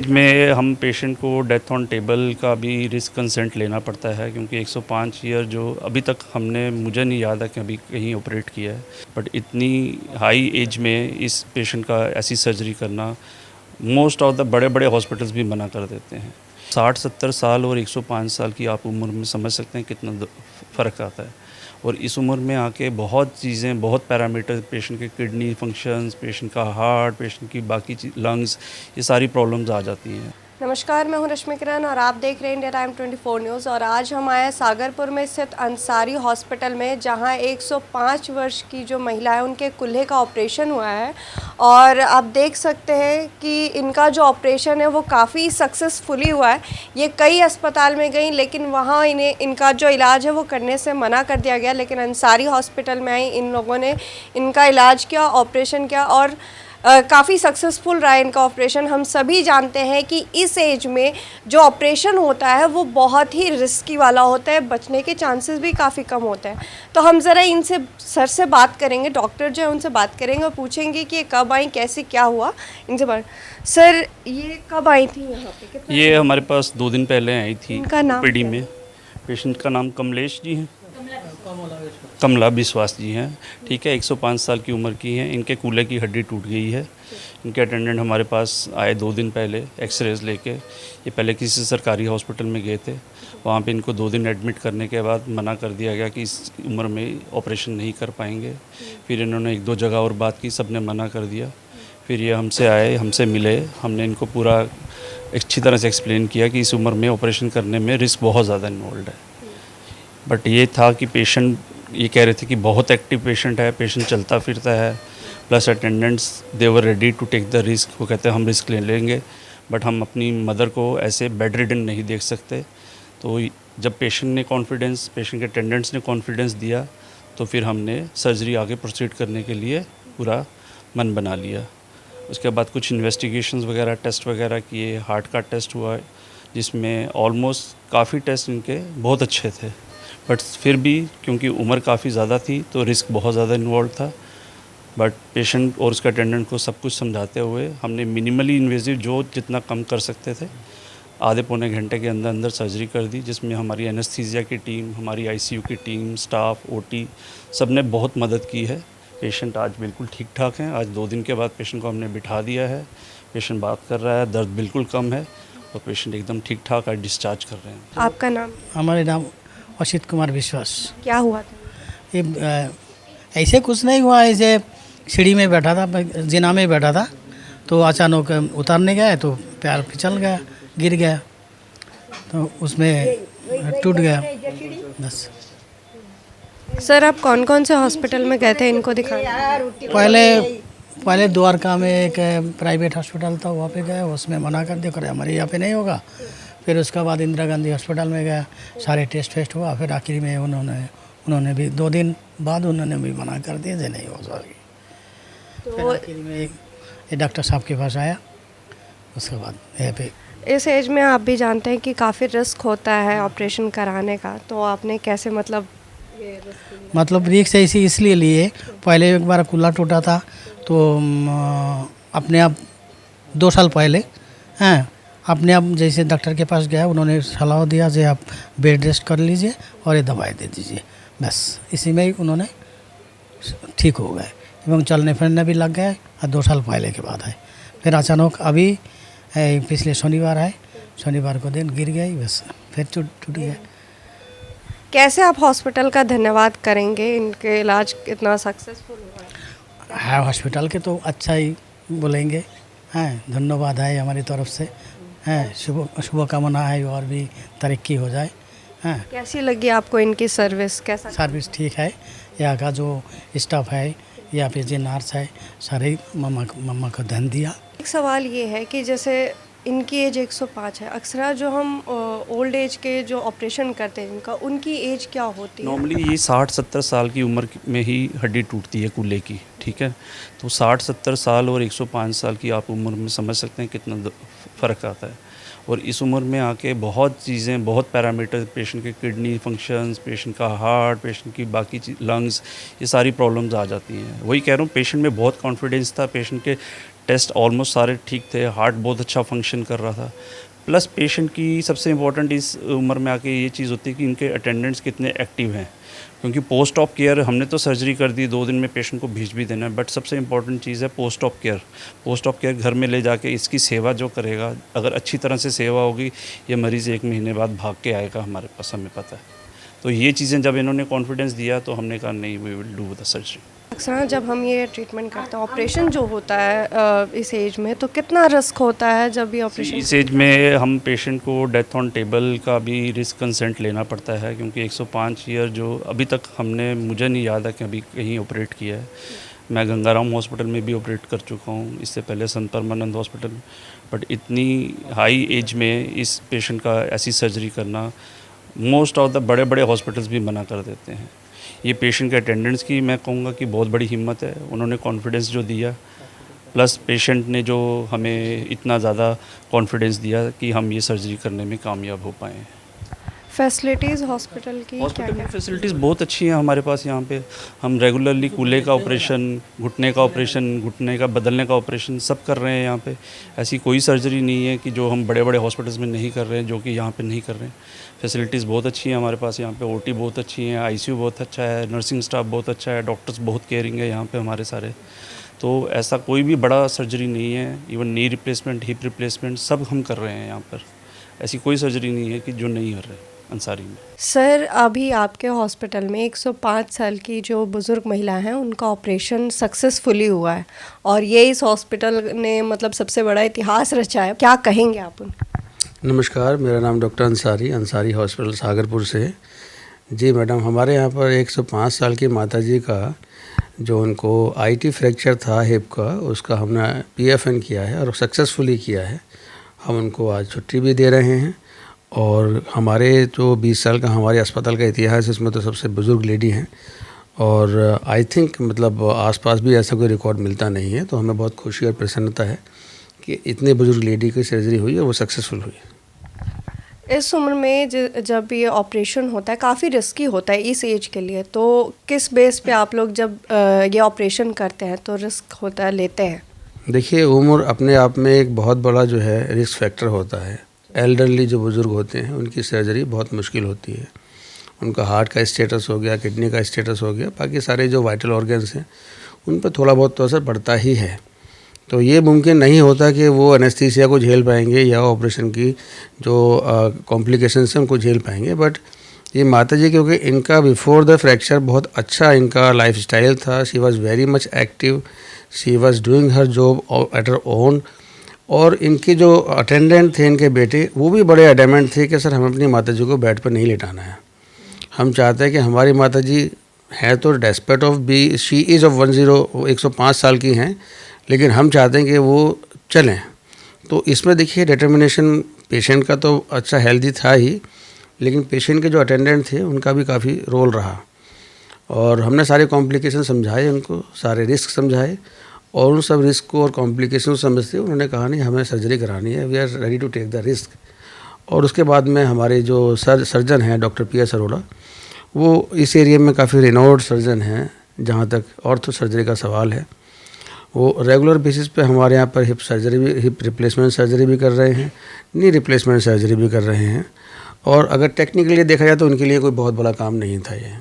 As में हम patient को डेथ ऑन टेबल का भी रिस्क कंसेंट लेना पड़ता है, क्योंकि 105 ईयर जो अभी तक मुझे नहीं याद है कि अभी कहीं ऑपरेट किया है, बट इतनी हाई एज में इस पेशेंट का ऐसी सर्जरी करना मोस्ट ऑफ द बड़े बड़े हॉस्पिटल्स भी मना कर देते हैं। 60-70 साल और 105 साल की आप उम्र में समझ सकते हैं कितना फ़र्क आता है। और इस उम्र में आके बहुत चीज़ें, बहुत पैरामीटर, पेशेंट के किडनी फंक्शंस, पेशेंट का हार्ट, पेशेंट की बाकी लंग्स, ये सारी प्रॉब्लम्स आ जाती हैं। नमस्कार, मैं हूं रश्मि किरण और आप देख रहे हैं इंडिया टाइम 24 न्यूज़। और आज हम आए हैं सागरपुर में स्थित अंसारी हॉस्पिटल में, जहां 105 वर्ष की जो महिला है उनके कूल्हे का ऑपरेशन हुआ है। और आप देख सकते हैं कि इनका जो ऑपरेशन है वो काफ़ी सक्सेसफुली हुआ है। ये कई अस्पताल में गई, लेकिन वहां इनका जो इलाज है वो करने से मना कर दिया गया। लेकिन अंसारी हॉस्पिटल में आई, इन लोगों ने इनका इलाज किया, ऑपरेशन किया और काफ़ी सक्सेसफुल रहा इनका ऑपरेशन। हम सभी जानते हैं कि इस एज में जो ऑपरेशन होता है वो बहुत ही रिस्की वाला होता है, बचने के चांसेस भी काफ़ी कम होते हैं। तो हम ज़रा इनसे सर से बात करेंगे, डॉक्टर जो है उनसे बात करेंगे और पूछेंगे कि ये कब आई, कैसे क्या हुआ। इनसे बात, सर ये कब आई थी यहाँ पे? ये हमारे पास 2 दिन पहले आई थी। इनका नाम पीडी में पेशेंट का नाम कमलेश जी हैं, कमला विश्वास जी हैं। ठीक है, 105 साल की उम्र की हैं। इनके कूल्हे की हड्डी टूट गई है। इनके अटेंडेंट हमारे पास आए 2 दिन पहले एक्सरेज लेके। ये पहले किसी सरकारी हॉस्पिटल में गए थे, वहाँ पे इनको 2 दिन एडमिट करने के बाद मना कर दिया गया कि इस उम्र में ऑपरेशन नहीं कर पाएंगे। फिर इन्होंने 1-2 जगह और बात की, सब ने मना कर दिया। फिर ये हमसे आए, हमसे मिले, हमने इनको पूरा अच्छी तरह से एक्सप्लेन किया कि इस उम्र में ऑपरेशन करने में रिस्क बहुत ज़्यादा इन्वॉल्व है। बट ये था कि पेशेंट ये कह रहे थे कि बहुत एक्टिव पेशेंट है, पेशेंट चलता फिरता है, plus attendants they were ready to take the risk. वो कहते हैं हम रिस्क ले लेंगे, बट हम अपनी मदर को ऐसे बेड रिडन नहीं देख सकते। तो जब पेशेंट ने कॉन्फिडेंस, पेशेंट के अटेंडेंट्स ने कॉन्फिडेंस दिया, तो फिर हमने सर्जरी आगे प्रोसीड करने के लिए पूरा मन बना लिया। उसके बाद कुछ इन्वेस्टिगेशंस वगैरह, टेस्ट वगैरह किए। हार्ट का टेस्ट हुआ जिसमें ऑलमोस्ट काफ़ी टेस्ट इनके बहुत अच्छे थे, बट फिर भी क्योंकि उम्र काफ़ी ज़्यादा थी तो रिस्क बहुत ज़्यादा इन्वॉल्व था। बट पेशेंट और उसके अटेंडेंट को सब कुछ समझाते हुए हमने मिनिमली इन्वेजिव जो जितना कम कर सकते थे, आधे पौने घंटे के अंदर अंदर सर्जरी कर दी, जिसमें हमारी एनेस्थीसिया की टीम, हमारी आईसीयू की टीम, स्टाफ, ओटी, सब ने बहुत मदद की है। पेशेंट आज बिल्कुल ठीक ठाक हैं। आज 2 दिन के बाद पेशेंट को हमने बिठा दिया है। पेशेंट बात कर रहा है, दर्द बिल्कुल कम है और पेशेंट एकदम ठीक ठाक आज डिस्चार्ज कर रहे हैं। आपका नाम? हमारे नाम असित कुमार विश्वास। क्या हुआ था? ये ऐसे कुछ नहीं हुआ, ऐसे सीढ़ी में बैठा था, जिना में बैठा था, तो अचानक उतारने गया तो पैर फिसल गया, गिर गया, तो उसमें टूट गया बस। सर आप कौन कौन से हॉस्पिटल में गए थे इनको दिखाने? पहले द्वारका में एक प्राइवेट हॉस्पिटल था, वहाँ पे गया, उसमें मना कर दिया, करे हमारे यहाँ पे नहीं होगा। फिर उसके बाद इंदिरा गांधी हॉस्पिटल में गया, सारे टेस्ट फेस्ट हुआ। फिर आखिर में उन्होंने भी 2 दिन बाद उन्होंने भी मना कर दिया जे नहीं हो सकेगी। फिर आखिर में ये डॉक्टर साहब के पास आया, उसके बाद यहाँ पे। इस एज में आप भी जानते हैं कि काफ़ी रिस्क होता है ऑपरेशन कराने का, तो आपने कैसे मतलब रिक्स ऐसी इसलिए लिए, पहले एक बार कूल्हा टूटा था तो अपने आप 2 साल पहले हैं, अपने आप जैसे डॉक्टर के पास गया, उन्होंने सलाह दिया कि आप बेड रेस्ट कर लीजिए और ये दवाई दे दीजिए, बस इसी में ही उन्होंने ठीक हो गए एवं चलने फिरने भी लग गए। और 2 साल पहले के बाद है। फिर अचानक अभी पिछले शनिवार है, शनिवार को दिन गिर गई, बस फिर टूट गया। कैसे आप हॉस्पिटल का धन्यवाद करेंगे, इनके इलाज कितना सक्सेसफुल हुआ है? हॉस्पिटल के तो अच्छा ही बोलेंगे, हैं, धन्यवाद है हमारी तरफ से, हैं, शुभकामना है और भी तरक्की हो जाए। हैं, कैसी लगी आपको इनकी सर्विस? कैसा सर्विस ठीक है, यहाँ का जो स्टाफ है, यहाँ पे जो नर्स है, सारे मम्मा को धन दिया। एक सवाल ये है कि जैसे इनकी एज 105 है, अक्सर जो हम ओल्ड एज के जो ऑपरेशन करते हैं इनका, उनकी एज क्या होती है? नॉर्मली ये 60-70 साल की उम्र में ही हड्डी टूटती है कूल्हे की। ठीक है, तो 60-70 साल और 105 साल की आप उम्र में समझ सकते हैं कितना फ़र्क आता है। और इस उम्र में आके बहुत चीज़ें, बहुत पैरामीटर, पेशेंट के किडनी फंक्शंस, पेशेंट का हार्ट, पेशेंट की बाकी लंग्स, ये सारी प्रॉब्लम्स आ जाती हैं। वही कह रहा हूँ, पेशेंट में बहुत कॉन्फिडेंस था, पेशेंट के टेस्ट ऑलमोस्ट सारे ठीक थे, हार्ट बहुत अच्छा फंक्शन कर रहा था। प्लस पेशेंट की सबसे इम्पोर्टेंट इस उम्र में आके ये चीज़ होती है कि इनके अटेंडेंट्स कितने एक्टिव हैं, क्योंकि पोस्ट ऑफ केयर हमने तो सर्जरी कर दी, 2 दिन में पेशेंट को भेज भी देना है, बट सबसे इम्पॉर्टेंट चीज़ है post of care. Post of care घर में ले जाके इसकी सेवा जो करेगा, अगर अच्छी तरह से सेवा होगी, ये मरीज़ 1 महीने बाद भाग के आएगा हमारे पास, हमें पता है। तो ये चीज़ें जब इन्होंने कॉन्फिडेंस दिया तो हमने कहा नहीं, we will do the surgery. अक्सर जब हम ये ट्रीटमेंट करते हैं, ऑपरेशन जो होता है इस एज में, तो कितना रिस्क होता है जब ये ऑपरेशन? इस एज में हम पेशेंट को डेथ ऑन टेबल का भी रिस्क कंसेंट लेना पड़ता है, क्योंकि 105 ईयर जो अभी तक मुझे नहीं याद है कि अभी कहीं ऑपरेट किया है। मैं गंगाराम हॉस्पिटल में भी ऑपरेट कर चुका हूँ, इससे पहले संत परमानंद हॉस्पिटल में, बट इतनी हाई एज में इस पेशेंट का ऐसी सर्जरी करना मोस्ट ऑफ द बड़े बड़े हॉस्पिटल्स भी मना कर देते हैं। ये पेशेंट के अटेंडेंट्स की मैं कहूँगा कि बहुत बड़ी हिम्मत है, उन्होंने कॉन्फिडेंस जो दिया, प्लस पेशेंट ने जो हमें इतना ज़्यादा कॉन्फिडेंस दिया कि हम ये सर्जरी करने में कामयाब हो पाए। फैसिलिटीज़ हॉस्पिटल की हॉस्पिटल में फैसिलिटीज़ बहुत अच्छी हैं हमारे पास यहाँ पे। हम रेगुलरली कूल्हे का ऑपरेशन, घुटने का ऑपरेशन, घुटने का बदलने का ऑपरेशन सब कर रहे हैं यहाँ पे। ऐसी कोई सर्जरी नहीं है कि जो हम बड़े बड़े हॉस्पिटल्स में नहीं कर रहे हैं, जो कि यहाँ पे नहीं कर रहे हैं। फैसिलिटीज़ बहुत अच्छी हैं हमारे पास यहाँ पे, ओटी बहुत अच्छी है, आईसीयू बहुत अच्छा है, नर्सिंग स्टाफ बहुत अच्छा है, डॉक्टर्स बहुत केयरिंग है यहाँ पे हमारे सारे। तो ऐसा कोई भी बड़ा सर्जरी नहीं है, even knee replacement, hip replacement सब हम कर रहे हैं यहाँ पर। ऐसी कोई सर्जरी नहीं है कि जो नहीं कर रहे अंसारी में। सर, अभी आपके हॉस्पिटल में 105 साल की जो बुज़ुर्ग महिला हैं, उनका ऑपरेशन सक्सेसफुली हुआ है, और ये इस हॉस्पिटल ने मतलब सबसे बड़ा इतिहास रचा है। क्या कहेंगे आप उन? नमस्कार, मेरा नाम डॉक्टर अंसारी हॉस्पिटल सागरपुर से है। जी मैडम, हमारे यहाँ पर 105 साल की माताजी का जो उनको आईटी फ्रैक्चर था हिप का, उसका हमने पीएफएन किया है और सक्सेसफुली किया है। हम उनको आज छुट्टी भी दे रहे हैं, और हमारे जो 20 साल का हमारे अस्पताल का इतिहास है, इसमें तो सबसे बुज़ुर्ग लेडी हैं, और आई थिंक मतलब आसपास भी ऐसा कोई रिकॉर्ड मिलता नहीं है। तो हमें बहुत खुशी और प्रसन्नता है कि इतने बुज़ुर्ग लेडी की सर्जरी हुई है, वो सक्सेसफुल हुई है। इस उम्र में जब ये ऑपरेशन होता है, काफ़ी रिस्की होता है इस एज के लिए, तो किस बेस पे आप लोग जब ये ऑपरेशन करते हैं तो रिस्क होता है, लेते हैं? देखिए, उम्र अपने आप में एक बहुत बड़ा जो है रिस्क फैक्टर होता है। एल्डरली जो बुज़ुर्ग होते हैं उनकी सर्जरी बहुत मुश्किल होती है। उनका हार्ट का स्टेटस हो गया, किडनी का स्टेटस हो गया, बाकी सारे जो वाइटल ऑर्गन्स हैं उन पर थोड़ा बहुत तो असर पड़ता ही है। तो ये मुमकिन नहीं होता कि वो एनेस्थीसिया को झेल पाएंगे या ऑपरेशन की जो कॉम्प्लिकेशंस हैं उनको झेल पाएंगे। बट ये माताजी, क्योंकि इनका बिफोर द फ्रैक्चर बहुत अच्छा इनका लाइफस्टाइल था, she was very much active, she was doing her job at her own, और इनके जो अटेंडेंट थे इनके बेटे, वो भी बड़े एडमेंट थे कि सर हमें अपनी माताजी को बेड पर नहीं लेटाना है। हम चाहते हैं कि हमारी माताजी है तो despite of be she is of 105 साल की हैं, लेकिन हम चाहते हैं कि वो चलें। तो इसमें देखिए डिटर्मिनेशन पेशेंट का तो अच्छा हेल्दी था ही, लेकिन पेशेंट के जो अटेंडेंट थे उनका भी काफ़ी रोल रहा, और हमने सारे कॉम्प्लिकेशन समझाए उनको, सारे रिस्क समझाए, और उन सब रिस्क को और कॉम्प्लिकेशन समझते उन्होंने कहा नहीं हमें सर्जरी करानी है, we are ready to take the risk. और उसके बाद में हमारे जो सर्जन हैं डॉक्टर PS अरोड़ा, वो इस एरिया में काफ़ी रिनोड सर्जन हैं। जहाँ तक ऑर्थो सर्जरी का सवाल है, वो रेगुलर बेसिस पे हमारे यहाँ पर हिप रिप्लेसमेंट सर्जरी भी कर रहे हैं, नी रिप्लेसमेंट सर्जरी भी कर रहे हैं। और अगर टेक्निकली देखा जाए तो उनके लिए कोई बहुत बड़ा काम नहीं था ये,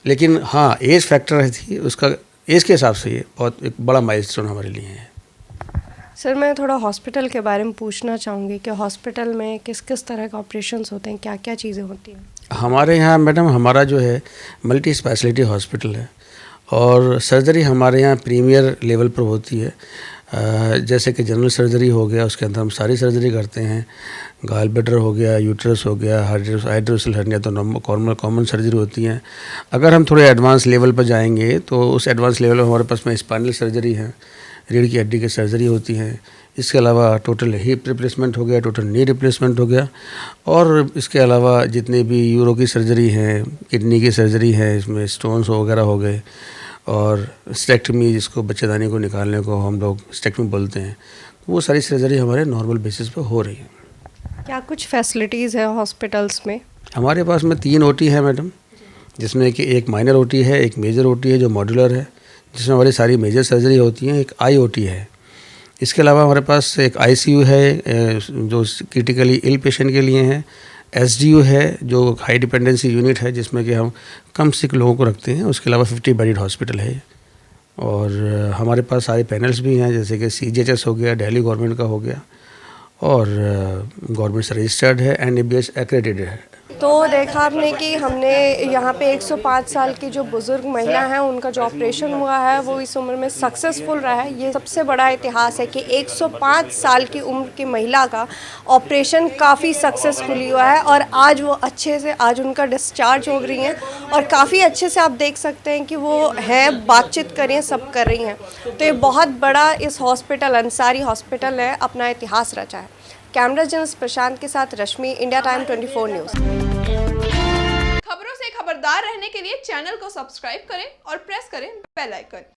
लेकिन हाँ एज फैक्टर थी, उसका एज के हिसाब से ये बहुत एक बड़ा माइलस्टोन हमारे लिए है। सर, मैं थोड़ा हॉस्पिटल के बारे में पूछना चाहूँगी कि हॉस्पिटल में किस किस तरह के ऑपरेशंस होते हैं, क्या क्या चीज़ें होती हैं? हमारे यहाँ मैडम, हमारा जो है मल्टी स्पेशलिटी हॉस्पिटल है, और सर्जरी हमारे यहाँ प्रीमियर लेवल पर होती है। जैसे कि जनरल सर्जरी हो गया, उसके अंदर हम सारी सर्जरी करते हैं। गाल ब्लैडर हो गया, यूट्रस हो गया, हाइड्रोसल हर्निया तो कॉमन सर्जरी होती हैं। अगर हम थोड़े एडवांस लेवल पर जाएंगे तो उस एडवांस लेवल में हमारे पास में स्पाइनल सर्जरी है, रीढ़ की हड्डी की सर्जरी होती है। इसके अलावा टोटल हिप रिप्लेसमेंट हो गया, टोटल नी रिप्लेसमेंट हो गया, और इसके अलावा जितने भी यूरो की सर्जरी है, किडनी की सर्जरी है, इसमें स्टोन्स वगैरह हो गए, और स्टेक्टमी जिसको बच्चेदानी को निकालने को हम लोग स्टेक्टमी बोलते हैं, तो वो सारी सर्जरी हमारे नॉर्मल बेसिस पे हो रही है। क्या कुछ फैसिलिटीज़ है हॉस्पिटल्स में? हमारे पास में 3 OT है मैडम, जिसमें कि एक माइनर OT है, एक मेजर OT है जो मॉड्यूलर है, जिसमें हमारी सारी मेजर सर्जरी होती हैं, एक IOT है इसके अलावा हमारे पास एक आईसीयू है जो क्रिटिकली इल पेशेंट के लिए है, एसडीयू है जो हाई डिपेंडेंसी यूनिट है जिसमें कि हम कम सिक लोगों को रखते हैं। उसके अलावा 50 बेडेड हॉस्पिटल है और हमारे पास सारे पैनल्स भी हैं जैसे कि CGHS हो गया, दिल्ली गवर्नमेंट का हो गया और गवर्नमेंट से रजिस्टर्ड है, NABH एक्रेडिटेड है। तो देखा आपने कि हमने यहाँ पे 105 साल की जो बुज़ुर्ग महिला हैं उनका जो ऑपरेशन हुआ है वो इस उम्र में सक्सेसफुल रहा है। ये सबसे बड़ा इतिहास है कि 105 साल की उम्र की महिला का ऑपरेशन काफ़ी सक्सेसफुली हुआ है और आज वो अच्छे से आज उनका डिस्चार्ज हो रही हैं और काफ़ी अच्छे से आप देख सकते हैं कि वो हैं, बातचीत कर रही हैं, सब कर रही हैं। तो ये बहुत बड़ा इस हॉस्पिटल अंसारी हॉस्पिटल है अपना इतिहास रचा है। कैमरा जर्नलिस्ट प्रशांत के साथ रश्मि, इंडिया टाइम 24 न्यूज़। खबरों से खबरदार रहने के लिए चैनल को सब्सक्राइब करें और प्रेस करें बेल आइकन।